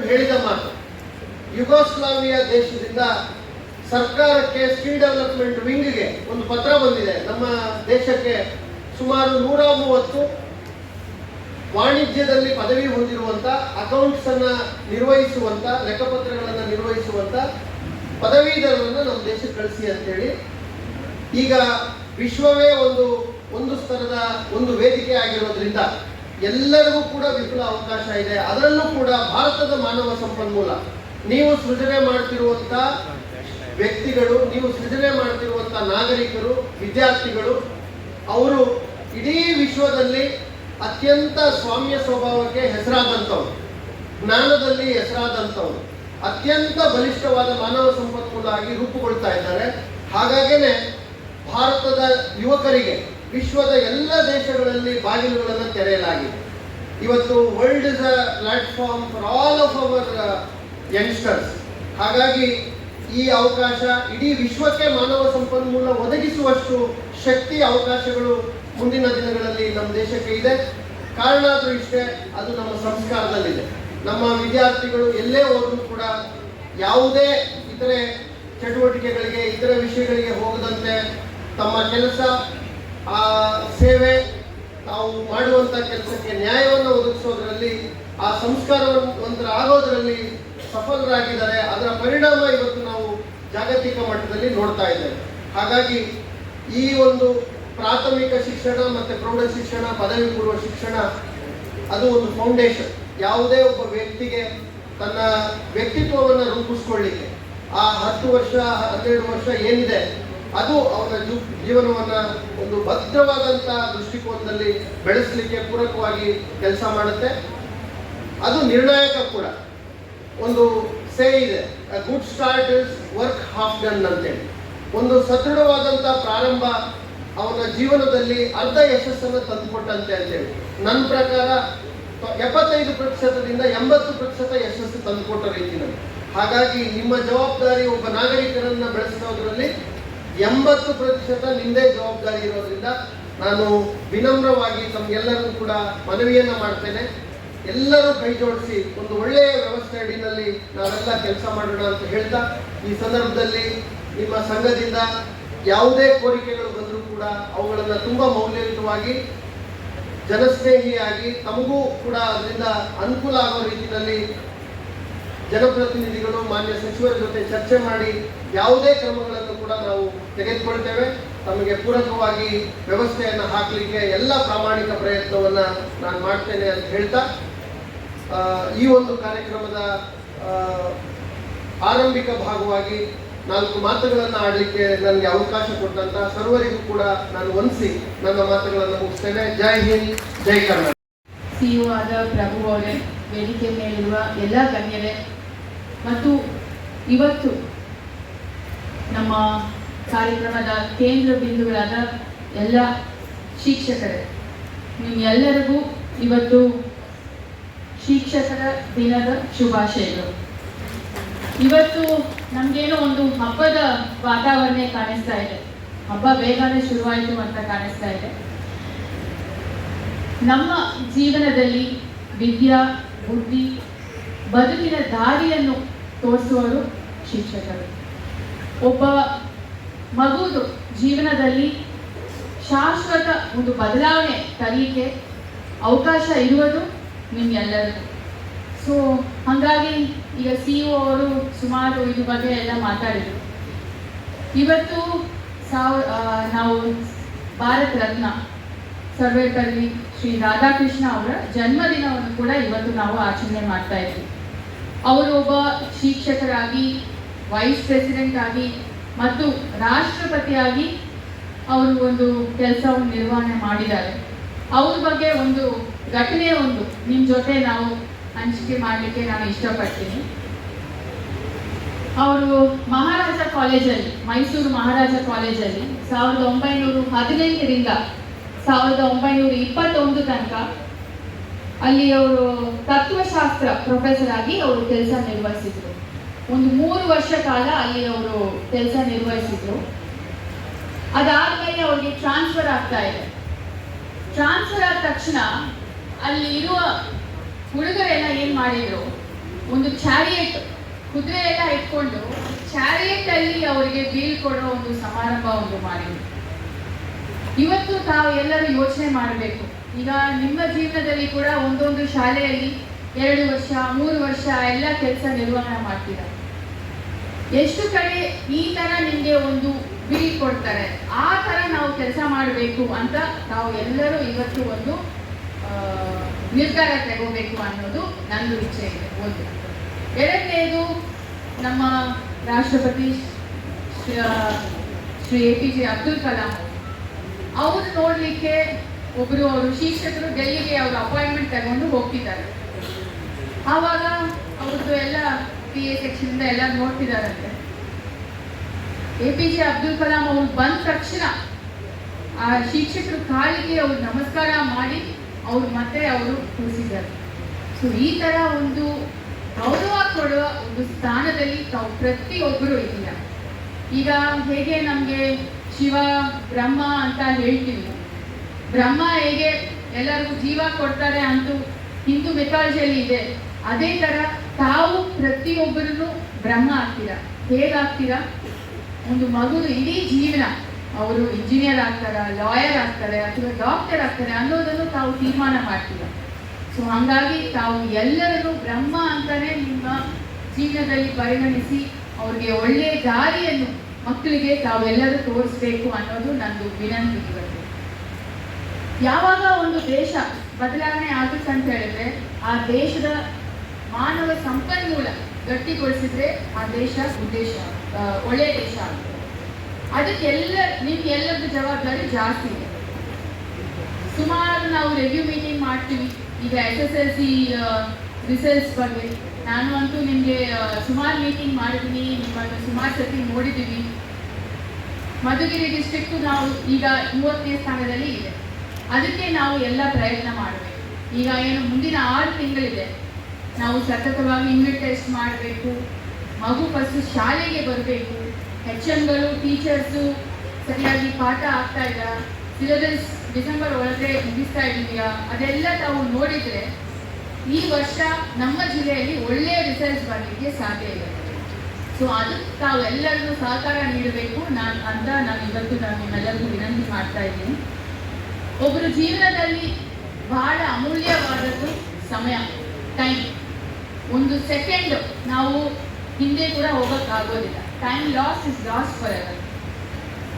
ಹೇಳಿದ ಮಾತು. ಯುಗೋಸ್ಲಾವಿಯಾ ದೇಶದಿಂದ ಸರ್ಕಾರಕ್ಕೆ ಸ್ಕಿಲ್ ಡೆವಲಪ್ಮೆಂಟ್ ವಿಂಗ್ಗೆ ಒಂದು ಪತ್ರ ಬಂದಿದೆ. ನಮ್ಮ ದೇಶಕ್ಕೆ ಸುಮಾರು 130 ವಾಣಿಜ್ಯದಲ್ಲಿ ಪದವಿ ಹೊಂದಿರುವಂತ, ಅಕೌಂಟ್ಸ್ ಅನ್ನ ನಿರ್ವಹಿಸುವಂತ, ಲೆಕ್ಕಪತ್ರಗಳನ್ನು ನಿರ್ವಹಿಸುವಂತ ಪದವೀಧರರನ್ನು ನಮ್ಮ ದೇಶಕ್ಕೆ ಕಳಿಸಿ ಅಂತೇಳಿ. ಈಗ ವಿಶ್ವವೇ ಒಂದು ಸ್ತರದ ಒಂದು ವೇದಿಕೆ ಆಗಿರೋದ್ರಿಂದ ಎಲ್ಲರಿಗೂ ಕೂಡ ವಿಪುಲ ಅವಕಾಶ ಇದೆ. ಅದರಲ್ಲೂ ಕೂಡ ಭಾರತದ ಮಾನವ ಸಂಪನ್ಮೂಲ, ನೀವು ಸೃಜನೆ ಮಾಡ್ತಿರುವಂತ ವ್ಯಕ್ತಿಗಳು, ನೀವು ಸೃಜನೆ ಮಾಡ್ತಿರುವಂತ ನಾಗರಿಕರು, ವಿದ್ಯಾರ್ಥಿಗಳು, ಅವರು ಇಡೀ ವಿಶ್ವದಲ್ಲಿ ಅತ್ಯಂತ ಸ್ವಾಮ್ಯ ಸ್ವಭಾವಕ್ಕೆ ಹೆಸರಾದಂಥವ್ರು, ಜ್ಞಾನದಲ್ಲಿ ಹೆಸರಾದಂಥವ್ರು, ಅತ್ಯಂತ ಬಲಿಷ್ಠವಾದ ಮಾನವ ಸಂಪನ್ಮೂಲ ಆಗಿ ರೂಪುಗೊಳ್ತಾ ಇದ್ದಾರೆ. ಹಾಗಾಗೇನೆ ಭಾರತದ ಯುವಕರಿಗೆ ವಿಶ್ವದ ಎಲ್ಲ ದೇಶಗಳಲ್ಲಿ ಬಾಗಿಲುಗಳನ್ನು ತೆರೆಯಲಾಗಿದೆ. ಇವತ್ತು world is a platform for all of our youngsters. ಹಾಗಾಗಿ ಈ ಅವಕಾಶ ಇಡೀ ವಿಶ್ವಕ್ಕೆ ಮಾನವ ಸಂಪನ್ಮೂಲ ಒದಗಿಸುವಷ್ಟು ಶಕ್ತಿ, ಅವಕಾಶಗಳು ಮುಂದಿನ ದಿನಗಳಲ್ಲಿ ನಮ್ಮ ದೇಶಕ್ಕೆ ಇದೆ. ಕಾರಣ ಆದರೂ ಇಷ್ಟೇ, ಅದು ನಮ್ಮ ಸಂಸ್ಕಾರದಲ್ಲಿದೆ. ನಮ್ಮ ವಿದ್ಯಾರ್ಥಿಗಳು ಎಲ್ಲೇ ಹೋದರೂ ಕೂಡ ಯಾವುದೇ ಇತರೆ ಚಟುವಟಿಕೆಗಳಿಗೆ, ಇತರ ವಿಷಯಗಳಿಗೆ ಹೋಗದಂತೆ ತಮ್ಮ ಕೆಲಸ, ಆ ಸೇವೆ, ನಾವು ಮಾಡುವಂಥ ಕೆಲಸಕ್ಕೆ ನ್ಯಾಯವನ್ನು ಒದಗಿಸೋದ್ರಲ್ಲಿ, ಆ ಸಂಸ್ಕಾರವಂತರ ಆಗೋದ್ರಲ್ಲಿ ಸಫಲರಾಗಿದ್ದಾರೆ. ಅದರ ಪರಿಣಾಮ ಇವತ್ತು ನಾವು ಜಾಗತಿಕ ಮಟ್ಟದಲ್ಲಿ ನೋಡ್ತಾ ಇದ್ದೇವೆ. ಹಾಗಾಗಿ ಈ ಒಂದು ಪ್ರಾಥಮಿಕ ಶಿಕ್ಷಣ ಮತ್ತು ಪ್ರೌಢ ಶಿಕ್ಷಣ, ಪದವಿ ಪೂರ್ವ ಶಿಕ್ಷಣ, ಅದು ಒಂದು ಫೌಂಡೇಶನ್. ಯಾವುದೇ ಒಬ್ಬ ವ್ಯಕ್ತಿಗೆ ತನ್ನ ವ್ಯಕ್ತಿತ್ವವನ್ನು ರೂಪಿಸ್ಕೊಳ್ಳಿಕ್ಕೆ ಆ 10 ವರ್ಷ 12 ವರ್ಷ ಏನಿದೆ, ಅದು ಅವನ ಜೀವನವನ್ನು ಒಂದು ಭದ್ರವಾದಂಥ ದೃಷ್ಟಿಕೋನದಲ್ಲಿ ಬೆಳೆಸಲಿಕ್ಕೆ ಪೂರಕವಾಗಿ ಕೆಲಸ ಮಾಡುತ್ತೆ. ಅದು ನಿರ್ಣಾಯಕ ಕೂಡ. ಒಂದು ಸೇ ಇದೆ, good start is work half done ಅಂತೇಳಿ. ಒಂದು ಸದೃಢವಾದಂಥ ಪ್ರಾರಂಭ ಅವನ ಜೀವನದಲ್ಲಿ ಅರ್ಧ ಯಶಸ್ಸನ್ನು ತಂದುಕೊಟ್ಟಂತೆ ಅಂತೇಳಿ. ನನ್ನ ಪ್ರಕಾರ 75%ದಿಂದ 80% ಯಶಸ್ಸು ತಂದುಕೊಟ್ಟ ರೀತಿಯಲ್ಲಿ. ಹಾಗಾಗಿ ನಿಮ್ಮ ಜವಾಬ್ದಾರಿ ಒಬ್ಬ ನಾಗರಿಕರನ್ನ ಬೆಳೆಸೋದ್ರಲ್ಲಿ 80% ನಿಮ್ಮದೇ ಜವಾಬ್ದಾರಿ ಇರೋದ್ರಿಂದ ನಾನು ವಿನಮ್ರವಾಗಿ ತಮಗೆಲ್ಲರಿಗೂ ಕೂಡ ಮನವಿಯನ್ನ ಮಾಡ್ತೇನೆ. ಎಲ್ಲರೂ ಕೈ ಜೋಡಿಸಿ ಒಂದು ಒಳ್ಳೆಯ ವ್ಯವಸ್ಥೆ ಅಡಿನಲ್ಲಿ ನಾವೆಲ್ಲ ಕೆಲಸ ಮಾಡೋಣ ಅಂತ ಹೇಳ್ತಾ, ಈ ಸಂದರ್ಭದಲ್ಲಿ ನಿಮ್ಮ ಸಂಘದಿಂದ ಯಾವುದೇ ಕೋರಿಕೆಗಳು ಬಂದರೂ ಕೂಡ ಅವುಗಳನ್ನು ತುಂಬ ಮೌಲ್ಯಯುತವಾಗಿ, ಜನಸ್ನೇಹಿಯಾಗಿ, ತಮಗೂ ಕೂಡ ಅದರಿಂದ ಅನುಕೂಲ ಆಗೋ ರೀತಿಯಲ್ಲಿ ಜನಪ್ರತಿನಿಧಿಗಳು, ಮಾನ್ಯ ಸಚಿವರ ಜೊತೆ ಚರ್ಚೆ ಮಾಡಿ ಯಾವುದೇ ಕ್ರಮಗಳನ್ನು ಕೂಡ ನಾವು ತೆಗೆದುಕೊಳ್ತೇವೆ. ತಮಗೆ ಪೂರಕವಾಗಿ ವ್ಯವಸ್ಥೆಯನ್ನು ಹಾಕಲಿಕ್ಕೆ ಎಲ್ಲ ಪ್ರಾಮಾಣಿಕ ಪ್ರಯತ್ನವನ್ನು ನಾನು ಮಾಡ್ತೇನೆ ಅಂತ ಹೇಳ್ತಾ, ಈ ಒಂದು ಕಾರ್ಯಕ್ರಮದ ಆರಂಭಿಕ ಭಾಗವಾಗಿ 4 ಮಾತುಗಳನ್ನು ಆಡಲಿಕ್ಕೆ ನನಗೆ ಅವಕಾಶ ಕೊಟ್ಟಂತ ಸರ್ವರಿಗೂ ಕೂಡ ನಾನು ವಂದಿಸಿ ನನ್ನ ಮಾತುಗಳನ್ನು ಮುಗಿಸ್ತೇನೆ. ಜೈ ಹಿಂದ್, ಜೈ ಕರ್ನಾಟಕ. ಸಿಇಒ ಆದ ಪ್ರಭು ಅವರೇ, ವೇದಿಕೆ ಮೇಲಿರುವ ಎಲ್ಲ ಗಣ್ಯರೇ ಮತ್ತು ಇವತ್ತು ನಮ್ಮ ಕಾರ್ಯಕ್ರಮದ ಕೇಂದ್ರ ಬಿಂದುಗಳಾದ ಎಲ್ಲ ಶಿಕ್ಷಕರೇ, ನಿಮ್ಮೆಲ್ಲರಿಗೂ ಇವತ್ತು ಶಿಕ್ಷಕರ ದಿನದ ಶುಭಾಶಯಗಳು. ಇವತ್ತು ನಮಗೇನೋ ಒಂದು ಹಬ್ಬದ ವಾತಾವರಣ ಕಾಣಿಸ್ತಾ ಇದೆ. ಹಬ್ಬ ಬೇಗನೆ ಶುರುವಾಯಿತು ಅಂತ ಕಾಣಿಸ್ತಾ ಇದೆ. ನಮ್ಮ ಜೀವನದಲ್ಲಿ ವಿದ್ಯಾ, ಬುದ್ಧಿ, ಬದುಕಿನ ದಾರಿಯನ್ನು ತೋರಿಸುವವರು ಶಿಕ್ಷಕರು. ಒಬ್ಬ ಮಗುದು ಜೀವನದಲ್ಲಿ ಶಾಶ್ವತ ಒಂದು ಬದಲಾವಣೆ ತರಲಿಕ್ಕೆ ಅವಕಾಶ ಇರುವುದು ನಿಮ್ಮೆಲ್ಲರಿಗೂ. ಸೊ ಹಾಗಾಗಿ ಈಗ ಸಿಇಒ ಅವರು ಸುಮಾರು ಇದ್ರ ಬಗ್ಗೆ ಎಲ್ಲ ಮಾತಾಡಿದರು. ಇವತ್ತು ನಾವು ಭಾರತ ರತ್ನ ಸರ್ವೇಪಲ್ಲಿ ಶ್ರೀ ರಾಧಾಕೃಷ್ಣ ಅವರ ಜನ್ಮದಿನವನ್ನು ಕೂಡ ಇವತ್ತು ನಾವು ಆಚರಣೆ ಮಾಡ್ತಾ ಇದ್ವಿ. ಅವರು ಒಬ್ಬ ಶಿಕ್ಷಕರಾಗಿ, ವೈಸ್ ಪ್ರೆಸಿಡೆಂಟ್ ಆಗಿ ಮತ್ತು ರಾಷ್ಟ್ರಪತಿಯಾಗಿ ಅವರು ಒಂದು ಕೆಲಸವನ್ನು ನಿರ್ವಹಣೆ ಮಾಡಿದ್ದಾರೆ. ಅವ್ರ ಬಗ್ಗೆ ಒಂದು ಘಟನೆ ನಿಮ್ಮ ಜೊತೆ ನಾವು ಹಂಚಿಕೆ ಮಾಡಲಿಕ್ಕೆ ನಾನು ಇಷ್ಟಪಡ್ತೀನಿ. ಅವರು ಮಹಾರಾಜ ಕಾಲೇಜಲ್ಲಿ, ಮೈಸೂರು ಮಹಾರಾಜ ಕಾಲೇಜಲ್ಲಿ 1918ರಿಂದ 1921 ತನಕ ಅಲ್ಲಿ ಅವರು ತತ್ವಶಾಸ್ತ್ರ ಪ್ರೊಫೆಸರ್ ಆಗಿ ಅವರು ಕೆಲಸ ನಿರ್ವಹಿಸಿದ್ರು. ಒಂದು 3 ವರ್ಷ ಕಾಲ ಅಲ್ಲಿ ಅವರು ಕೆಲಸ ನಿರ್ವಹಿಸಿದ್ರು. ಅದಾದ್ಮೇಲೆ ಅವ್ರಿಗೆ ಟ್ರಾನ್ಸ್ಫರ್ ಆಗ್ತಾ ಇದೆ. ಟ್ರಾನ್ಸ್ಫರ್ ಆದ ತಕ್ಷಣ ಅಲ್ಲಿ ಇರುವ ಹುಡುಗರೆಲ್ಲ ಏನ್ ಮಾಡಿದ್ರು, ಒಂದು ಚಾರಿಯೆಟ್, ಕುದುರೆ ಎಲ್ಲ ಇಟ್ಕೊಂಡು ಚಾರಿಯೆಟ್ ಅಲ್ಲಿ ಅವರಿಗೆ ಬೀಳ್ಕೊಡೋ ಒಂದು ಸಮಾರಂಭ ಒಂದು ಮಾಡಿದ್ರು. ಇವತ್ತು ತಾವು ಎಲ್ಲರೂ ಯೋಚನೆ ಮಾಡಬೇಕು. ಈಗ ನಿಮ್ಮ ಜೀವನದಲ್ಲಿ ಕೂಡ ಒಂದೊಂದು ಶಾಲೆಯಲ್ಲಿ 2 ವರ್ಷ 3 ವರ್ಷ ಎಲ್ಲ ಕೆಲಸ ನಿರ್ವಹಣೆ ಮಾಡ್ತೀರ. ಎಷ್ಟು ಕಡೆ ಈ ತರ ನಿಮ್ಗೆ ಒಂದು ಬಿಲ್ ಕೊಡ್ತಾರೆ, ಆ ತರ ನಾವು ಕೆಲಸ ಮಾಡಬೇಕು ಅಂತ ನಾವು ಎಲ್ಲರೂ ಇವತ್ತು ಒಂದು ನಿರ್ಧಾರ ತಗೋಬೇಕು ಅನ್ನೋದು ನಂದು ಇಚ್ಛೆ ಇದೆ. ಒಂದು ಎರಡನೇದು, ನಮ್ಮ ರಾಷ್ಟ್ರಪತಿ ಶ್ರೀ APJ ಅಬ್ದುಲ್ ಕಲಾಂ ಅವ್ರು ನೋಡ್ಲಿಕ್ಕೆ ಒಬ್ರು ಅವರು ಶಿಕ್ಷಕರು ಡೆಲ್ಲಿಗೆ ಅವರು ಅಪಾಯಿಂಟ್ಮೆಂಟ್ ತಗೊಂಡು ಹೋಗ್ತಿದ್ದಾರೆ. ಆವಾಗ ಅವ್ರದ್ದು ಎಲ್ಲ PA ಸೆಕ್ಷನ್ ಇಂದ ಎಲ್ಲ ನೋಡ್ತಿದಾರಂತೆ. APJ ಅಬ್ದುಲ್ ಕಲಾಂ ಅವ್ರು ಬಂದ ತಕ್ಷಣ ಆ ಶಿಕ್ಷಕರು ಕಾಲಿಗೆ ಅವ್ರು ನಮಸ್ಕಾರ ಮಾಡಿ ಅವ್ರು ಮತ್ತೆ ಅವರು ಕೂರಿಸಿದ್ದಾರೆ. ಸೊ ಈ ತರ ಒಂದು ಗೌರವ ಕೊಡುವ ಒಂದು ಸ್ಥಾನದಲ್ಲಿ ತಾವು ಪ್ರತಿಯೊಬ್ಬರು ಇದ್ದೀರ. ಈಗ ಹೇಗೆ ನಮ್ಗೆ ಶಿವ ಬ್ರಹ್ಮ ಅಂತ ಹೇಳ್ತೀವಿ, ಬ್ರಹ್ಮ ಹೇಗೆ ಎಲ್ಲರಿಗೂ ಜೀವ ಕೊಡ್ತಾರೆ ಅಂತೂ ಹಿಂದೂ ಮೆಥಾಲಜಿಯಲ್ಲಿ ಇದೆ, ಅದೇ ತರ ತಾವು ಪ್ರತಿಯೊಬ್ಬರೂ ಬ್ರಹ್ಮ ಆಗ್ತೀರಾ. ಹೇಗಾಗ್ತೀರಾ? ಒಂದು ಮಗು ಇಡೀ ಜೀವನ ಅವರು ಇಂಜಿನಿಯರ್ ಆಗ್ತಾರ, ಲಾಯರ್ ಆಗ್ತಾರೆ ಅಥವಾ ಡಾಕ್ಟರ್ ಆಗ್ತಾರೆ ಅನ್ನೋದನ್ನು ತಾವು ತೀರ್ಮಾನ ಮಾಡ್ತೀರ. ಸೊ ಹಾಗಾಗಿ ತಾವು ಎಲ್ಲರನ್ನು ಬ್ರಹ್ಮ ಅಂತಾನೆ ನಿಮ್ಮ ಜೀವನದಲ್ಲಿ ಪರಿಗಣಿಸಿ ಅವ್ರಿಗೆ ಒಳ್ಳೆಯ ದಾರಿಯನ್ನು ಮಕ್ಕಳಿಗೆ ತಾವೆಲ್ಲರೂ ತೋರಿಸ್ಬೇಕು ಅನ್ನೋದು ನಂದು ವಿನಂತಿ. ಇವತ್ತು ಯಾವಾಗ ಒಂದು ದೇಶ ಬದಲಾವಣೆ ಆಗುತ್ತೆ ಅಂತ ಹೇಳಿದ್ರೆ, ಆ ದೇಶದ ಮಾನವ ಸಂಪನ್ಮೂಲ ಗಟ್ಟಿಗೊಳಿಸಿದ್ರೆ ಆ ದೇಶ ಒಳ್ಳೆಯ ದೇಶ ಆಗುತ್ತೆ. ಅದಕ್ಕೆಲ್ಲ ನಿಮ್ಗೆಲ್ಲರದ್ದು ಜವಾಬ್ದಾರಿ ಜಾಸ್ತಿ ಇದೆ. ಸುಮಾರು ನಾವು ರಿವ್ಯೂ ಮೀಟಿಂಗ್ ಮಾಡ್ತೀವಿ. ಈಗ SSLC ರಿಸಲ್ಟ್ಸ್ ಬಗ್ಗೆ ನಾನು ಅಂತೂ ನಿಮಗೆ ಸುಮಾರು ಮೀಟಿಂಗ್ ಮಾಡಿದ್ದೀನಿ, ನಿಮ್ಮನ್ನು ಸುಮಾರು ಸತಿ ನೋಡಿದ್ದೀವಿ. ಮಧುಗಿರಿ ಡಿಸ್ಟ್ರಿಕ್ಟು ನಾವು ಈಗ 30ನೇ ಸ್ಥಾನದಲ್ಲಿ ಇದೆ. ಅದಕ್ಕೆ ನಾವು ಎಲ್ಲ ಪ್ರಯತ್ನ ಮಾಡಬೇಕು. ಈಗ ಏನು ಮುಂದಿನ 6 ತಿಂಗಳಿದೆ, ನಾವು ಸತತವಾಗಿ ಯೂನಿಟ್ ಟೆಸ್ಟ್ ಮಾಡಬೇಕು. ಮಗು ಫಸ್ಟ್ ಶಾಲೆಗೆ ಬರಬೇಕು. HMಗಳು ಟೀಚರ್ಸು ಸರಿಯಾಗಿ ಪಾಠ ಆಗ್ತಾ ಇಲ್ಲ, ಸಿಲೆಬಸ್ ಡಿಸೆಂಬರ್ ಒಳಗೆ ಮುಗಿಸ್ತಾ ಇದೀಯಾ, ಅದೆಲ್ಲ ತಾವು ನೋಡಿದರೆ ಈ ವರ್ಷ ನಮ್ಮ ಜಿಲ್ಲೆಯಲ್ಲಿ ಒಳ್ಳೆಯ ರಿಸಲ್ಟ್ಸ್ ಬರಲಿಕ್ಕೆ ಸಾಧ್ಯ ಇದೆ. ಸೊ ಅದಕ್ಕೆ ತಾವೆಲ್ಲರಿಗೂ ಸಹಕಾರ ನೀಡಬೇಕು ನಾನು ಇವತ್ತು ನಿಮ್ಮೆಲ್ಲರಿಗೂ ವಿನಂತಿ ಮಾಡ್ತಾ ಇದ್ದೀನಿ. ಒಬ್ಬರು ಜೀವನದಲ್ಲಿ ಬಹಳ ಅಮೂಲ್ಯವಾದದ್ದು ಸಮಯ, ಟೈಮ್. ಒಂದು ಸೆಕೆಂಡ್ ನಾವು ಹಿಂದೆ ಕೂಡ ಹೋಗೋಕ್ಕಾಗೋದಿಲ್ಲ. Time lost is lost for ever.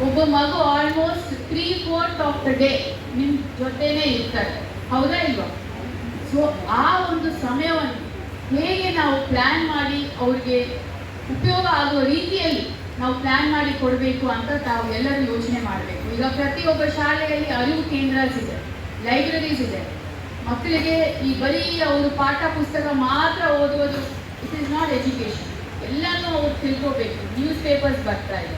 ಒಬ್ಬ ಮಗು ಆಲ್ಮೋಸ್ಟ್ 3/4 ಆಫ್ ದ ಡೇ ನಿಮ್ಮ ಜೊತೆನೇ ಇರ್ತಾರೆ, ಹೌದಾ ಇಲ್ವಾ? ಸೊ ಆ ಒಂದು ಸಮಯವನ್ನು ಹೇಗೆ ನಾವು ಪ್ಲ್ಯಾನ್ ಮಾಡಿ ಅವ್ರಿಗೆ ಉಪಯೋಗ ಆಗುವ ರೀತಿಯಲ್ಲಿ ನಾವು ಪ್ಲ್ಯಾನ್ ಮಾಡಿ ಕೊಡಬೇಕು ಅಂತ ತಾವು ಎಲ್ಲರೂ ಯೋಚನೆ ಮಾಡಬೇಕು. ಈಗ ಪ್ರತಿಯೊಬ್ಬ ಶಾಲೆಯಲ್ಲಿ ಅರಿವು ಕೇಂದ್ರಸ್ ಇದೆ, ಲೈಬ್ರರೀಸ್ ಇದೆ. ಮಕ್ಕಳಿಗೆ ಈ ಬರೀ ಅವರು ಪಾಠ ಪುಸ್ತಕ ಮಾತ್ರ ಓದುವುದು ಇಟ್ ಈಸ್ ನಾಟ್ ಎಜುಕೇಶನ್. ಎಲ್ಲನೂ ಅವ್ರು ತಿಳ್ಕೋಬೇಕು. ನ್ಯೂಸ್ ಪೇಪರ್ಸ್ ಬರ್ತಾ ಇದೆ,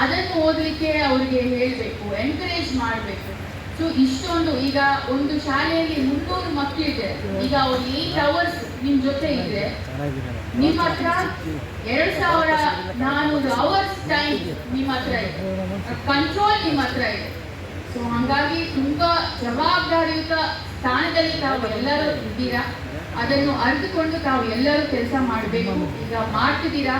ಅದನ್ನು ಓದಲಿಕ್ಕೆ ಅವ್ರಿಗೆ ಹೇಳಬೇಕು, ಎನ್ಕರೇಜ್ ಮಾಡಬೇಕು. ಸೊ ಇಷ್ಟೊಂದು ಈಗ ಒಂದು ಶಾಲೆಯಲ್ಲಿ 300 ಮಕ್ಕಳಿದೆ. ಈಗ ಅವ್ರು 8 hours ನಿಮ್ಮ ಜೊತೆ ಇದ್ರೆ ನಿಮ್ಮ ಹತ್ರ 2400 hours ಟೈಮ್ ನಿಮ್ಮ ಹತ್ರ ಇದೆ, ಕಂಟ್ರೋಲ್ ನಿಮ್ಮ ಹತ್ರ ಇದೆ. ಸೊ ಹಾಗಾಗಿ ತುಂಬಾ ಜವಾಬ್ದಾರಿಯುತ ಸ್ಥಾನದಲ್ಲಿ ತಾವು ಎಲ್ಲರೂ ಇದ್ದೀರಾ. ಅದನ್ನು ಅರಿತುಕೊಂಡು ತಾವು ಎಲ್ಲರೂ ಕೆಲಸ ಮಾಡಬೇಕು. ಈಗ ಮಾಡ್ತಿದ್ದೀರಾ.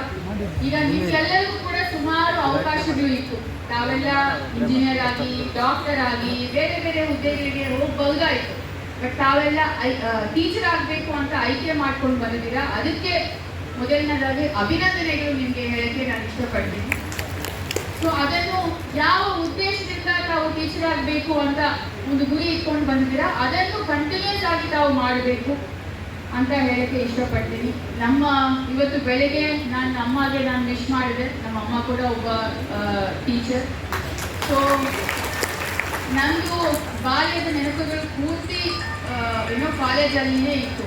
ಈಗ ನಿಮ್ಗೆಲ್ಲರಿಗೂ ಕೂಡ ಸುಮಾರು ಅವಕಾಶಗಳು ಇತ್ತು. ತಾವೆಲ್ಲ ಇಂಜಿನಿಯರ್ ಆಗಿ, ಡಾಕ್ಟರ್ ಆಗಿ, ಬೇರೆ ಬೇರೆ ಹುದ್ದೆಗಳಿಗೆ ಹೋಗಬಹುದಾಯಿತು. ಬಟ್ ತಾವೆಲ್ಲ ಟೀಚರ್ ಆಗಬೇಕು ಅಂತ ಆಯ್ಕೆ ಮಾಡ್ಕೊಂಡು ಬಂದಿದ್ದೀರಾ. ಅದಕ್ಕೆ ಮೊದಲನೇದಾಗಿ ಅಭಿನಂದನೆಗಳು ನಿಮಗೆ ಹೇಳಕ್ಕೆ ನಾನು ಇಷ್ಟಪಡ್ತೀನಿ. ಸೊ ಅದನ್ನು ಯಾವ ಉದ್ದೇಶದಿಂದ ತಾವು ಟೀಚರ್ ಆಗಬೇಕು ಅಂತ ಒಂದು ಗುರಿ ಇಟ್ಕೊಂಡು ಬಂದಿದ್ದೀರಾ, ಅದನ್ನು ಕಂಟಿನ್ಯೂಸ್ ಆಗಿ ತಾವು ಮಾಡಬೇಕು ಅಂತ ಹೇಳಕ್ಕೆ ಇಷ್ಟಪಡ್ತೀನಿ. ನಮ್ಮ ಇವತ್ತು ಬೆಳಗ್ಗೆ ನಾನು ಅಮ್ಮಗೆ ವಿಶ್ ಮಾಡಿದೆ. ನಮ್ಮ ಅಮ್ಮ ಕೂಡ ಒಬ್ಬ ಟೀಚರ್. ಸೊ ನಂದು ಬಾಲ್ಯದ ನೆನಪುಗಳು ಪೂರ್ತಿ ಕಾಲೇಜಲ್ಲಿನೇ ಇತ್ತು.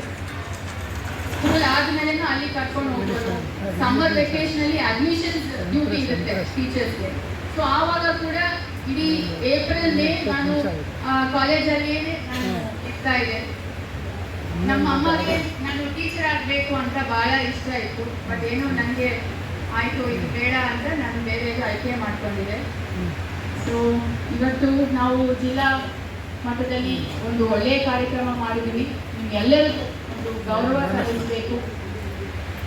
ಸ್ಕೂಲ್ ಆದ್ಮೇಲೆ ಅಲ್ಲಿ ಕರ್ಕೊಂಡು ಹೋಗ್ಬೋದು. ಸಮ್ಮರ್ ವೆಕೇಶನ್ ಅಲ್ಲಿ ಅಡ್ಮಿಷನ್ಸ್ ಡ್ಯೂಟಿ ಇರುತ್ತೆ ಟೀಚರ್ಸ್ಗೆ. ಸೊ ಆವಾಗ ಕೂಡ ಇಡೀ ಏಪ್ರಿಲ್ ಮೇ ನಾನು ಕಾಲೇಜಲ್ಲಿ ನಾನು ಇರ್ತಾ ಇದೆ. ನಮ್ಮ ಅಮ್ಮಗೆ ನಾನು ಟೀಚರ್ ಆಗಬೇಕು ಅಂತ ಬಹಳ ಇಷ್ಟ ಇತ್ತು. ಬಟ್ ಏನೋ ನನಗೆ ಆಯಿತು ಇದು ಬೇಡ ಅಂತ ನಾನು ಬೇರೆ ಆಯ್ಕೆ ಮಾಡ್ಕೊಂಡಿದ್ದೆ. ಸೊ ಇವತ್ತು ನಾವು ಜಿಲ್ಲಾ ಮಟ್ಟದಲ್ಲಿ ಒಂದು ಒಳ್ಳೆಯ ಕಾರ್ಯಕ್ರಮ ಮಾಡಿದ್ದೀವಿ. ನಿಮ್ಗೆಲ್ಲರಿಗೂ ಒಂದು ಗೌರವ ಸಲ್ಲಿಸಬೇಕು.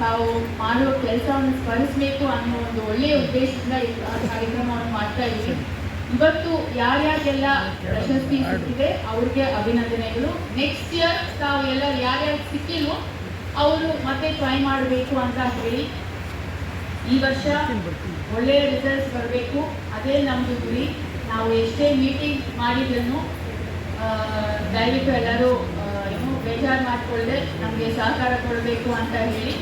ತಾವು ಮಾಡುವ ಕೆಲಸವನ್ನು ಸ್ಮರಿಸಬೇಕು ಅನ್ನೋ ಒಂದು ಒಳ್ಳೆಯ ಉದ್ದೇಶದಿಂದ ಈ ಕಾರ್ಯಕ್ರಮವನ್ನು ಮಾಡ್ತಾ ಇದ್ದೀವಿ. ಇವತ್ತು ಯಾರ್ಯಾರಿಗೆಲ್ಲ ಪ್ರಶಸ್ತಿ ಸಿಕ್ಕಿದೆ ಅವ್ರಿಗೆ ಅಭಿನಂದನೆಗಳು. ನೆಕ್ಸ್ಟ್ ಇಯರ್ ತಾವು ಎಲ್ಲ ಯಾರ್ಯಾರು ಸಿಕ್ಕಿಲ್ವೋ ಅವರು ಮತ್ತೆ ಟ್ರೈ ಮಾಡಬೇಕು ಅಂತ ಹೇಳಿ, ಈ ವರ್ಷ ಒಳ್ಳೆಯ ರಿಸಲ್ಟ್ಸ್ ಬರಬೇಕು, ಅದೇ ನಮ್ಮದು ಗುರಿ. ನಾವು ಎಷ್ಟೇ ಮೀಟಿಂಗ್ ಮಾಡಿದ್ರೂ ದಯವಿಟ್ಟು ಎಲ್ಲರೂ ಬೇಜಾರು ಮಾಡಿಕೊಳ್ಳದೆ ನಮಗೆ ಸಹಕಾರ ಕೊಡಬೇಕು ಅಂತ ಹೇಳಿ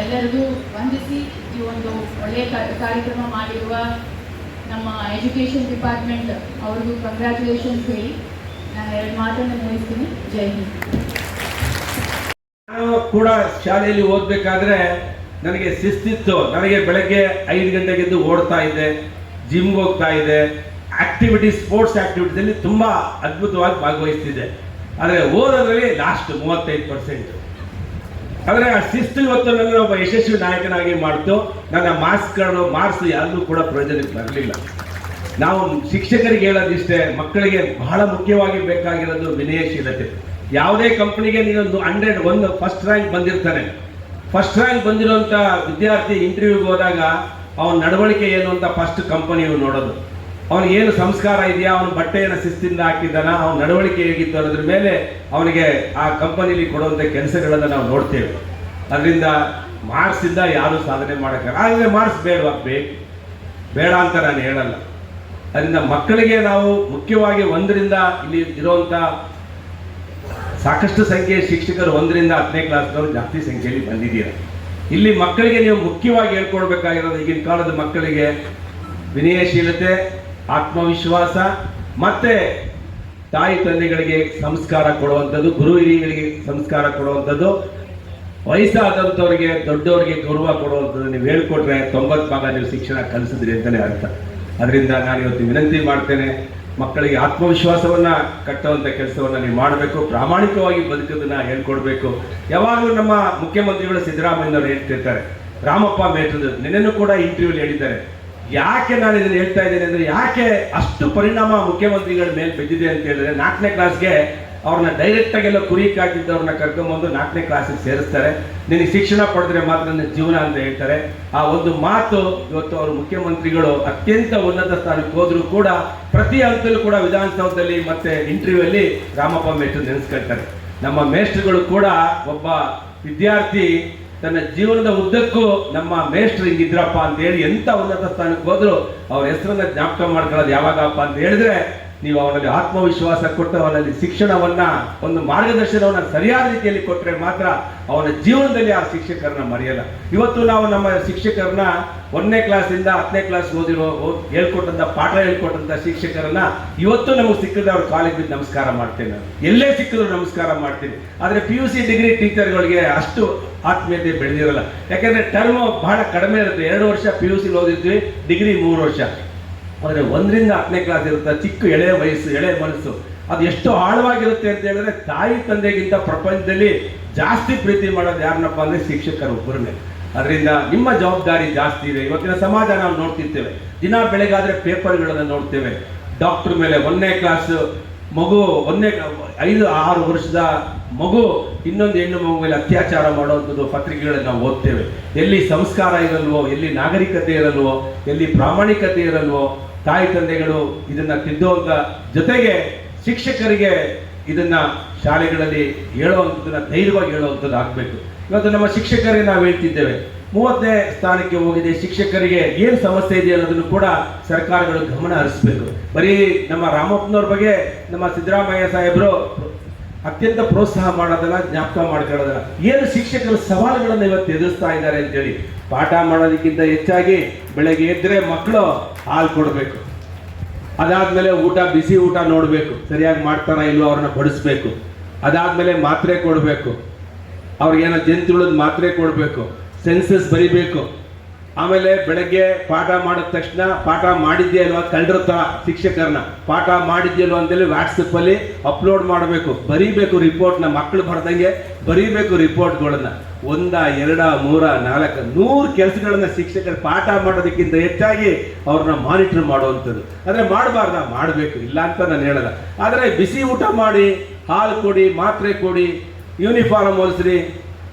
ಎಲ್ಲರಿಗೂ ವಂದಿಸಿ ಈ ಒಂದು ಒಳ್ಳೆಯ ಕಾರ್ಯಕ್ರಮ ಮಾಡಿರುವ ನಮ್ಮ ಎಜುಕೇಷನ್ ಡಿಪಾರ್ಟ್ಮೆಂಟ್ ಅವ್ರಿಗೂ ಕಂಗ್ರ್ಯಾಚುಲೇಷನ್ಸ್ ಹೇಳಿ ನಾನು 2 ಮಾತನ್ನು ಮುಗಿಸ್ತೀನಿ. ಜೈ ಹಿಂದ್. ನಾನು ಕೂಡ ಶಾಲೆಯಲ್ಲಿ ಓದಬೇಕಾದ್ರೆ ನನಗೆ ಶಿಸ್ತಿತ್ತು. ನನಗೆ ಬೆಳಗ್ಗೆ 5 ಗಂಟೆಗೆದ್ದು ಓಡ್ತಾ ಇದ್ದೆ, ಜಿಮ್ಗೆ ಹೋಗ್ತಾ ಇದ್ದೆ, ಸ್ಪೋರ್ಟ್ಸ್ ಆಕ್ಟಿವಿಟೀಸಲ್ಲಿ ತುಂಬ ಅದ್ಭುತವಾಗಿ ಭಾಗವಹಿಸ್ತಿದ್ದೆ. ಆದರೆ ಓದೋದ್ರಲ್ಲಿ ಲಾಸ್ಟ್ 35%. ಆದರೆ ಆ ಶಿಸ್ತು ಇವತ್ತು ನನ್ನ ಒಬ್ಬ ಯಶಸ್ವಿ ನಾಯಕನಾಗಿ ಮಾಡ್ತು. ನನ್ನ ಮಾರ್ಕ್ಸ್ ಯಾರಿಗೂ ಕೂಡ ಪ್ರಯೋಜನಕ್ಕೆ ಬರಲಿಲ್ಲ. ನಾವು ಶಿಕ್ಷಕರಿಗೆ ಹೇಳೋದಿಷ್ಟೇ, ಮಕ್ಕಳಿಗೆ ಬಹಳ ಮುಖ್ಯವಾಗಿ ಬೇಕಾಗಿರೋದು ವಿನಯಶೀಲತೆ. ಯಾವುದೇ ಕಂಪನಿಗೆ ನೀನೊಂದು 100 ಫಸ್ಟ್ ರ್ಯಾಂಕ್ ಬಂದಿರ್ತಾನೆ. ಫಸ್ಟ್ ರ್ಯಾಂಕ್ ಬಂದಿರುವಂಥ ವಿದ್ಯಾರ್ಥಿ ಇಂಟರ್ವ್ಯೂಗೆ ಹೋದಾಗ ಅವನ ನಡವಳಿಕೆ ಏನು ಅಂತ ಫಸ್ಟ್ ಕಂಪನಿಯು ನೋಡೋದು. ಅವನಿಗೆ ಏನು ಸಂಸ್ಕಾರ ಇದೆಯಾ, ಅವನ ಬಟ್ಟೆಯನ್ನು ಶಿಸ್ತಿಂದ ಹಾಕಿದ್ದಾನ, ಅವನ ನಡವಳಿಕೆ ಹೇಗಿತ್ತು ಅನ್ನೋದ್ರ ಮೇಲೆ ಅವನಿಗೆ ಆ ಕಂಪನಿಲಿ ಕೊಡುವಂಥ ಕೆಲಸಗಳನ್ನು ನಾವು ನೋಡ್ತೇವೆ. ಅದರಿಂದ ಮಾರ್ಕ್ಸಿಂದ ಯಾರೂ ಸಾಧನೆ ಮಾಡೋಕ್ಕಾಗಲ್ಲ. ಆದರೆ ಮಾರ್ಕ್ಸ್ ಬೇಡ ಅಂತ ನಾನು ಹೇಳಲ್ಲ. ಅದರಿಂದ ಮಕ್ಕಳಿಗೆ ನಾವು ಮುಖ್ಯವಾಗಿ 1ರಿಂದ ಇಲ್ಲಿ ಇರುವಂಥ ಸಾಕಷ್ಟು ಸಂಖ್ಯೆಯ ಶಿಕ್ಷಕರು 1ರಿಂದ 10ನೇ ಕ್ಲಾಸ್ನವರು ಜಾಸ್ತಿ ಸಂಖ್ಯೆಯಲ್ಲಿ ಬಂದಿದ್ದೀರ. ಇಲ್ಲಿ ಮಕ್ಕಳಿಗೆ ನೀವು ಮುಖ್ಯವಾಗಿ ಹೇಳ್ಕೊಡ್ಬೇಕಾಗಿರೋದು, ಈಗಿನ ಕಾಲದ ಮಕ್ಕಳಿಗೆ ವಿನಯಶೀಲತೆ, ಆತ್ಮವಿಶ್ವಾಸ, ಮತ್ತೆ ತಾಯಿ ತಂದೆಗಳಿಗೆ ಸಂಸ್ಕಾರ ಕೊಡುವಂಥದ್ದು, ಗುರು ಹಿರಿಯರಿಗೆ ಸಂಸ್ಕಾರ ಕೊಡುವಂಥದ್ದು, ವಯಸ್ಸಾದಂಥವ್ರಿಗೆ ದೊಡ್ಡವರಿಗೆ ಗೌರವ ಕೊಡುವಂಥದ್ದು ನೀವು ಹೇಳ್ಕೊಟ್ರೆ 90% ನೀವು ಶಿಕ್ಷಣ ಕಲಿಸಿದ್ರಿ ಅಂತಲೇ ಅರ್ಥ. ಅದರಿಂದ ನಾನು ಇವತ್ತು ವಿನಂತಿ ಮಾಡ್ತೇನೆ, ಮಕ್ಕಳಿಗೆ ಆತ್ಮವಿಶ್ವಾಸವನ್ನ ಕಟ್ಟುವಂಥ ಕೆಲಸವನ್ನು ನೀವು ಮಾಡಬೇಕು. ಪ್ರಾಮಾಣಿಕವಾಗಿ ಬದುಕೋದನ್ನ ಹೇಳ್ಕೊಡ್ಬೇಕು. ಯಾವಾಗಲೂ ನಮ್ಮ ಮುಖ್ಯಮಂತ್ರಿಗಳು ಸಿದ್ದರಾಮಯ್ಯನವರು ಹೇಳ್ತಿರ್ತಾರೆ, ರಾಮಪ್ಪ ಮೇಟ್ರದು ನಿನ್ನೆನೂ ಕೂಡ ಇಂಟರ್ವ್ಯೂಲಿ ಹೇಳಿದ್ದಾರೆ. ಯಾಕೆ ನಾನು ಇದನ್ನು ಹೇಳ್ತಾ ಇದ್ದೇನೆ ಅಂದರೆ, ಯಾಕೆ ಅಷ್ಟು ಪರಿಣಾಮ ಮುಖ್ಯಮಂತ್ರಿಗಳ ಮೇಲೆ ಬಿದ್ದಿದೆ ಅಂತ ಹೇಳಿದ್ರೆ, 4ನೇ ಕ್ಲಾಸ್ಗೆ ಅವ್ರನ್ನ ಡೈರೆಕ್ಟಾಗೆಲ್ಲ ಕುರಿ ಕಾಯ್ತಿದ್ದವ್ರನ್ನ ಕರ್ಕೊಂಬಂದು 4ನೇ ಕ್ಲಾಸಿಗೆ ಸೇರಿಸ್ತಾರೆ. ನಿನಗೆ ಶಿಕ್ಷಣ ಪಡೆದ್ರೆ ಮಾತ್ರ ನನ್ನ ಜೀವನ ಅಂತ ಹೇಳ್ತಾರೆ. ಆ ಒಂದು ಮಾತು ಇವತ್ತು ಅವರು ಮುಖ್ಯಮಂತ್ರಿಗಳು ಅತ್ಯಂತ ಉನ್ನತ ಸ್ಥಾನಕ್ಕೆ ಹೋದರೂ ಕೂಡ ಪ್ರತಿ ಹಂತದಲ್ಲೂ ಕೂಡ ವಿಧಾನಸೌಧದಲ್ಲಿ ಮತ್ತೆ ಇಂಟರ್ವ್ಯೂಲ್ಲಿ ರಾಮಪ್ಪ ಮೇಷ್ಟ್ರು ನೆನೆಸ್ಕೊಳ್ತಾರೆ. ನಮ್ಮ ಮೇಷ್ಟ್ರುಗಳು ಕೂಡ ಒಬ್ಬ ವಿದ್ಯಾರ್ಥಿ ತನ್ನ ಜೀವನದ ಉದ್ದಕ್ಕೂ ನಮ್ಮ ಮೇಷ್ಟ್ರು ಹಿಂಗಿದ್ರಪ್ಪ ಅಂತ ಹೇಳಿ ಎಂಥ ಉನ್ನತ ಸ್ಥಾನಕ್ಕೆ ಹೋದ್ರು ಅವ್ರ ಹೆಸರನ್ನ ಜ್ಞಾಪಕ ಮಾಡ್ಕೊಳ್ಳೋದು ಯಾವಾಗಪ್ಪ ಅಂತ ಹೇಳಿದ್ರೆ, ನೀವು ಅವನಲ್ಲಿ ಆತ್ಮವಿಶ್ವಾಸ ಕೊಟ್ಟು ಅವನಲ್ಲಿ ಶಿಕ್ಷಣವನ್ನ, ಒಂದು ಮಾರ್ಗದರ್ಶನವನ್ನ ಸರಿಯಾದ ರೀತಿಯಲ್ಲಿ ಕೊಟ್ಟರೆ ಮಾತ್ರ ಅವನ ಜೀವನದಲ್ಲಿ ಆ ಶಿಕ್ಷಕರನ್ನ ಮರೆಯಲ್ಲ. ಇವತ್ತು ನಾವು ನಮ್ಮ ಶಿಕ್ಷಕರನ್ನ 1ನೇ ಕ್ಲಾಸಿಂದ 10ನೇ ಕ್ಲಾಸ್ ಹೇಳ್ಕೊಟ್ಟಂತ ಪಾಠ ಹೇಳ್ಕೊಟ್ಟಂತ ಶಿಕ್ಷಕರನ್ನ ಇವತ್ತು ನಮಗೆ ಸಿಕ್ಕಿದ್ರೆ ಅವ್ರ ಕಾಲೇಜ್ ಬಿದ್ದು ನಮಸ್ಕಾರ ಮಾಡ್ತೇನೆ. ನಾನು ಎಲ್ಲೇ ಸಿಕ್ಕಿದ್ರು ನಮಸ್ಕಾರ ಮಾಡ್ತೀನಿ. ಆದರೆ PUC ಡಿಗ್ರಿ ಟೀಚರ್ಗಳಿಗೆ ಅಷ್ಟು ಆತ್ಮೀಯತೆ ಬೆಳೆದಿರಲ್ಲ. ಯಾಕಂದ್ರೆ ಟರ್ಮ್ ಬಹಳ ಕಡಿಮೆ ಇರುತ್ತೆ. 2 ವರ್ಷ PUC ಓದಿದ್ವಿ, ಡಿಗ್ರಿ 3 ವರ್ಷ. ಆದರೆ 1ರಿಂದ 10ನೇ ಕ್ಲಾಸ್ ಇರುತ್ತೆ. ಚಿಕ್ಕ ಎಳೆ ವಯಸ್ಸು, ಎಳೆ ಮನಸ್ಸು, ಅದು ಎಷ್ಟು ಆಳವಾಗಿರುತ್ತೆ ಅಂತ ಹೇಳಿದ್ರೆ, ತಾಯಿ ತಂದೆಗಿಂತ ಪ್ರಪಂಚದಲ್ಲಿ ಜಾಸ್ತಿ ಪ್ರೀತಿ ಮಾಡೋದು ಯಾರನ್ನಪ್ಪ ಅಂದರೆ ಶಿಕ್ಷಕರು ಒಬ್ಬರನ್ನೇ. ಅದರಿಂದ ನಿಮ್ಮ ಜವಾಬ್ದಾರಿ ಜಾಸ್ತಿ ಇದೆ. ಇವತ್ತಿನ ಸಮಾಜ ನಾವು ನೋಡ್ತಿರ್ತೇವೆ, ದಿನ ಬೆಳಗಾದ್ರೆ ಪೇಪರ್ಗಳನ್ನು ನೋಡ್ತೇವೆ. ಡಾಕ್ಟರ್ ಮೇಲೆ 1ನೇ ಕ್ಲಾಸ್ ಮಗು, 5-6 ವರ್ಷದ ಮಗು ಇನ್ನೊಂದು ಹೆಣ್ಣು ಮಗು ಮೇಲೆ ಅತ್ಯಾಚಾರ ಮಾಡುವಂಥದ್ದು ಪತ್ರಿಕೆಗಳನ್ನು ನಾವು ಓದ್ತೇವೆ. ಎಲ್ಲಿ ಸಂಸ್ಕಾರ ಇರಲ್ವೋ, ಎಲ್ಲಿ ನಾಗರಿಕತೆ ಇರಲ್ವೋ, ಎಲ್ಲಿ ಪ್ರಾಮಾಣಿಕತೆ ಇರಲ್ವೋ, ತಾಯಿ ತಂದೆಗಳು ಇದನ್ನ ತಿದ್ದುವಂಥ ಜೊತೆಗೆ ಶಿಕ್ಷಕರಿಗೆ ಇದನ್ನ ಶಾಲೆಗಳಲ್ಲಿ ಹೇಳುವಂಥದ್ದನ್ನ ಧೈರ್ಯವಾಗಿ ಹೇಳುವಂಥದ್ದು ಆಗಬೇಕು. ಇವತ್ತು ನಮ್ಮ ಶಿಕ್ಷಕರಿಗೆ ನಾವು ಹೇಳ್ತಿದ್ದೇವೆ, 30ನೇ ಸ್ಥಾನಕ್ಕೆ ಹೋಗಿದೆ. ಶಿಕ್ಷಕರಿಗೆ ಏನು ಸಮಸ್ಯೆ ಇದೆ ಅನ್ನೋದನ್ನು ಕೂಡ ಸರ್ಕಾರಗಳು ಗಮನ ಹರಿಸಬೇಕು. ಬರೀ ನಮ್ಮ ರಾಮಪ್ಪನವ್ರ ಬಗ್ಗೆ ನಮ್ಮ ಸಿದ್ದರಾಮಯ್ಯ ಸಾಹೇಬರು ಅತ್ಯಂತ ಪ್ರೋತ್ಸಾಹ ಮಾಡೋದನ್ನ, ಜ್ಞಾಪಕ ಮಾಡ್ಕೊಳ್ಳೋದನ್ನ, ಏನು ಶಿಕ್ಷಕರ ಸವಾಲುಗಳನ್ನು ಇವತ್ತು ಎದುರಿಸ್ತಾ ಇದ್ದಾರೆ ಅಂತೇಳಿ. ಪಾಠ ಮಾಡೋದಕ್ಕಿಂತ ಹೆಚ್ಚಾಗಿ ಬೆಳಗ್ಗೆ ಎದ್ದರೆ ಮಕ್ಕಳು ಹಾಲು ಕೊಡಬೇಕು, ಅದಾದ್ಮೇಲೆ ಊಟ, ಬಿಸಿ ಊಟ ನೋಡಬೇಕು, ಸರಿಯಾಗಿ ಮಾಡ್ತಾರಾ ಇಲ್ವೋ ಅವ್ರನ್ನ ಬಡಿಸ್ಬೇಕು. ಅದಾದ್ಮೇಲೆ ಮಾತ್ರೆ ಕೊಡಬೇಕು, ಅವ್ರಿಗೇನೋ ಜಂತುಳದ ಮಾತ್ರೆ ಕೊಡಬೇಕು, ಸೆನ್ಸಸ್ ಬರಿಬೇಕು. ಆಮೇಲೆ ಬೆಳಗ್ಗೆ ಪಾಠ ಮಾಡಿದ ತಕ್ಷಣ ಪಾಠ ಮಾಡಿದ್ಯಾ ಅಲ್ವಾ ಕಳ್ರತ್ತ ಶಿಕ್ಷಕರನ್ನ, ಪಾಠ ಮಾಡಿದ್ಯಲ್ವ ಅಂತೇಳಿ ವಾಟ್ಸಪ್ಪಲ್ಲಿ ಅಪ್ಲೋಡ್ ಮಾಡಬೇಕು, ಬರೀಬೇಕು ರಿಪೋರ್ಟ್ನ. ಮಕ್ಕಳು ಬರ್ದಂಗೆ ಬರೀಬೇಕು ರಿಪೋರ್ಟ್ಗಳನ್ನ. 1, 2, 3, 4, 100 ಕೆಲಸಗಳನ್ನ ಶಿಕ್ಷಕರು ಪಾಠ ಮಾಡೋದಕ್ಕಿಂತ ಹೆಚ್ಚಾಗಿ ಅವ್ರನ್ನ ಮಾನಿಟರ್ ಮಾಡುವಂಥದ್ದು. ಆದರೆ ಮಾಡಬಾರ್ದ, ಮಾಡಬೇಕು, ಇಲ್ಲ ಅಂತ ನಾನು ಹೇಳಲ್ಲ. ಆದರೆ ಬಿಸಿ ಊಟ ಮಾಡಿ, ಹಾಲು ಕೊಡಿ, ಮಾತ್ರೆ ಕೊಡಿ, ಯೂನಿಫಾರ್ಮ್ ಹೊಲಿಸ್ರಿ,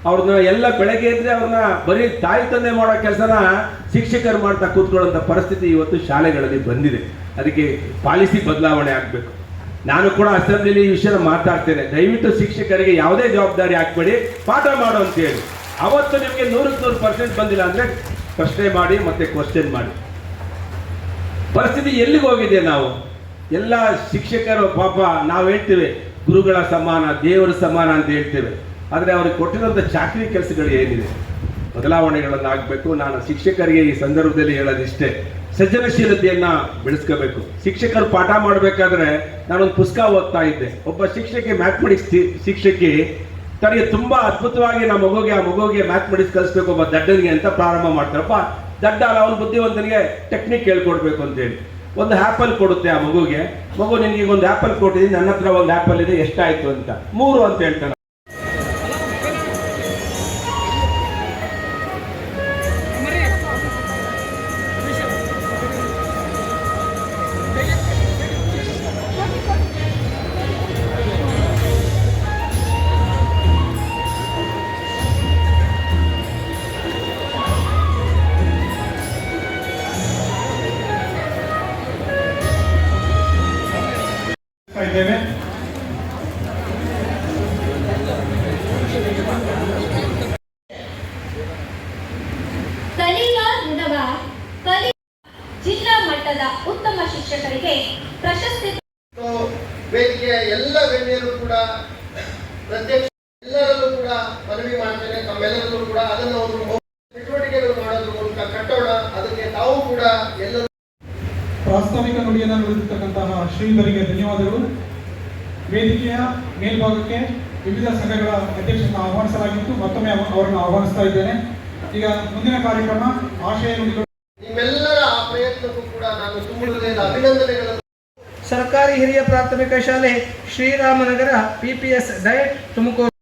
ಅವ್ರನ್ನ ಎಲ್ಲ ಬೆಳಗ್ಗೆ ಇದ್ರೆ ಅವ್ರನ್ನ ಬರೀ ತಾಯಿ ತಂದೆ ಮಾಡೋ ಕೆಲಸನ ಶಿಕ್ಷಕರು ಮಾಡ್ತಾ ಕೂತ್ಕೊಳ್ಳೋಂಥ ಪರಿಸ್ಥಿತಿ ಇವತ್ತು ಶಾಲೆಗಳಲ್ಲಿ ಬಂದಿದೆ. ಅದಕ್ಕೆ ಪಾಲಿಸಿ ಬದಲಾವಣೆ ಆಗಬೇಕು. ನಾನು ಕೂಡ ಅಸೆಂಬ್ಲಿಲಿ ಈ ವಿಷಯನ ಮಾತಾಡ್ತೇನೆ. ದಯವಿಟ್ಟು ಶಿಕ್ಷಕರಿಗೆ ಯಾವುದೇ ಜವಾಬ್ದಾರಿ ಹಾಕ್ಬೇಡಿ, ಪಾಠ ಮಾಡು ಅಂತೇಳಿ. ಅವತ್ತು ನಿಮಗೆ 100% ಬಂದಿಲ್ಲ ಅಂದರೆ ಪ್ರಶ್ನೆ ಮಾಡಿ ಮತ್ತೆ ಕ್ವಶನ್ ಮಾಡಿ. ಪರಿಸ್ಥಿತಿ ಎಲ್ಲಿಗೆ ಹೋಗಿದೆ? ನಾವು ಎಲ್ಲ ಶಿಕ್ಷಕರು ಪಾಪ ನಾವು ಹೇಳ್ತೇವೆ ಗುರುಗಳ ಸಮಾನ, ದೇವರ ಸಮಾನ ಅಂತ ಹೇಳ್ತೇವೆ. ಆದರೆ ಅವ್ರಿಗೆ ಕೊಟ್ಟಿರೋಂಥ ಚಾಕರಿ ಕೆಲಸಗಳು ಏನಿದೆ, ಬದಲಾವಣೆಗಳನ್ನು ಆಗಬೇಕು. ನಾನು ಶಿಕ್ಷಕರಿಗೆ ಈ ಸಂದರ್ಭದಲ್ಲಿ ಹೇಳೋದಿಷ್ಟೇ, ಸೃಜನಶೀಲತೆಯನ್ನು ಬೆಳೆಸ್ಕೋಬೇಕು. ಶಿಕ್ಷಕರು ಪಾಠ ಮಾಡಬೇಕಾದ್ರೆ ನಾನೊಂದು ಪುಸ್ತಕ ಓದ್ತಾ ಇದ್ದೆ. ಒಬ್ಬ ಶಿಕ್ಷಕಿ, ಮ್ಯಾಥಮೆಟಿಕ್ಸ್ ಶಿಕ್ಷಕಿ, ತನಗೆ ತುಂಬ ಅದ್ಭುತವಾಗಿ ಆ ಮಗುವಿಗೆ ಮ್ಯಾಥಮೆಟಿಕ್ಸ್ ಕಲಿಸ್ಬೇಕು ಒಬ್ಬ ದಡ್ಡನಿಗೆ ಅಂತ ಪ್ರಾರಂಭ ಮಾಡ್ತಾರಪ್ಪ. ದಡ್ಡ ಅಲ್ಲ, ಅವನ ಬುದ್ಧಿವಂತನಿಗೆ ಟೆಕ್ನಿಕ್ ಹೇಳ್ಕೊಡ್ಬೇಕು ಅಂತೇಳಿ ಒಂದು ಆ್ಯಪಲ್ ಕೊಡುತ್ತೆ ಆ ಮಗುಗೆ. ಮಗು, ನಿನಗೆ ಒಂದು ಆ್ಯಪಲ್ ಕೊಟ್ಟಿದ್ದೀನಿ, ನನ್ನ ಹತ್ರ ಒಂದು ಆ್ಯಪಲ್ ಇದೆ, ಎಷ್ಟಾಯಿತು ಅಂತ. 3 ಅಂತ ಹೇಳ್ತಾನೆ. ಇದ್ದೇವೆ. ಕಲಿಯ ಋಣವ ಜಿಲ್ಲಾ ಮಟ್ಟದ ಉತ್ತಮ ಶಿಕ್ಷಕರಿಗೆ ಪ್ರಶಸ್ತಿ. ವೇದಿಕೆಯ ಎಲ್ಲ ಗಣ್ಯರು ಕೂಡ ಪ್ರತ್ಯಕ್ಷ ಎಲ್ಲರಲ್ಲೂ ಕೂಡ ಮನವಿ ಮಾಡ್ತೇನೆ, ತಮ್ಮೆಲ್ಲರಲ್ಲೂ ಕೂಡ ಅದನ್ನು ಒಂದು ಚಟುವಟಿಕೆಗಳು ಮಾಡೋದ್ರ ಮೂಲಕ ಕಟ್ಟೋಣ. ಅದಕ್ಕೆ ತಾವು ಕೂಡ ಎಲ್ಲರೂ ಪ್ರಾಸ್ತಾವಿಕ ನುಡಿಯನ್ನು ನುಡಿದಿರ್ತಕ್ಕಂತಹ ಶ್ರೀಧರಿಗೆ ಧನ್ಯವಾದಗಳು. ವೇದಿಕೆಯ ಮೇಲ್ಭಾಗಕ್ಕೆ ವಿವಿಧ ಸಂಘಗಳ ಅಧ್ಯಕ್ಷರನ್ನು ಆಹ್ವಾನಿಸಲಾಗಿತ್ತು. ಮತ್ತೊಮ್ಮೆ ಅವರನ್ನು ಆಹ್ವಾನಿಸ್ತಾ ಇದ್ದೇನೆ. ಈಗ ಮುಂದಿನ ಕಾರ್ಯಕ್ರಮ ಆಶಯ ನುಡಿಗಳು. ನಿಮ್ಮೆಲ್ಲರ ಆ ಪ್ರಯತ್ನಕ್ಕೂ ಕೂಡ ನಾನು ತುಂಬ ಹೃದಯದ ಅಭಿನಂದನೆಗಳನ್ನು. ಸರ್ಕಾರಿ ಹಿರಿಯ ಪ್ರಾಥಮಿಕ ಶಾಲೆ ಶ್ರೀರಾಮನಗರ PPS ಡಯಟ್ ತುಮಕೂರು.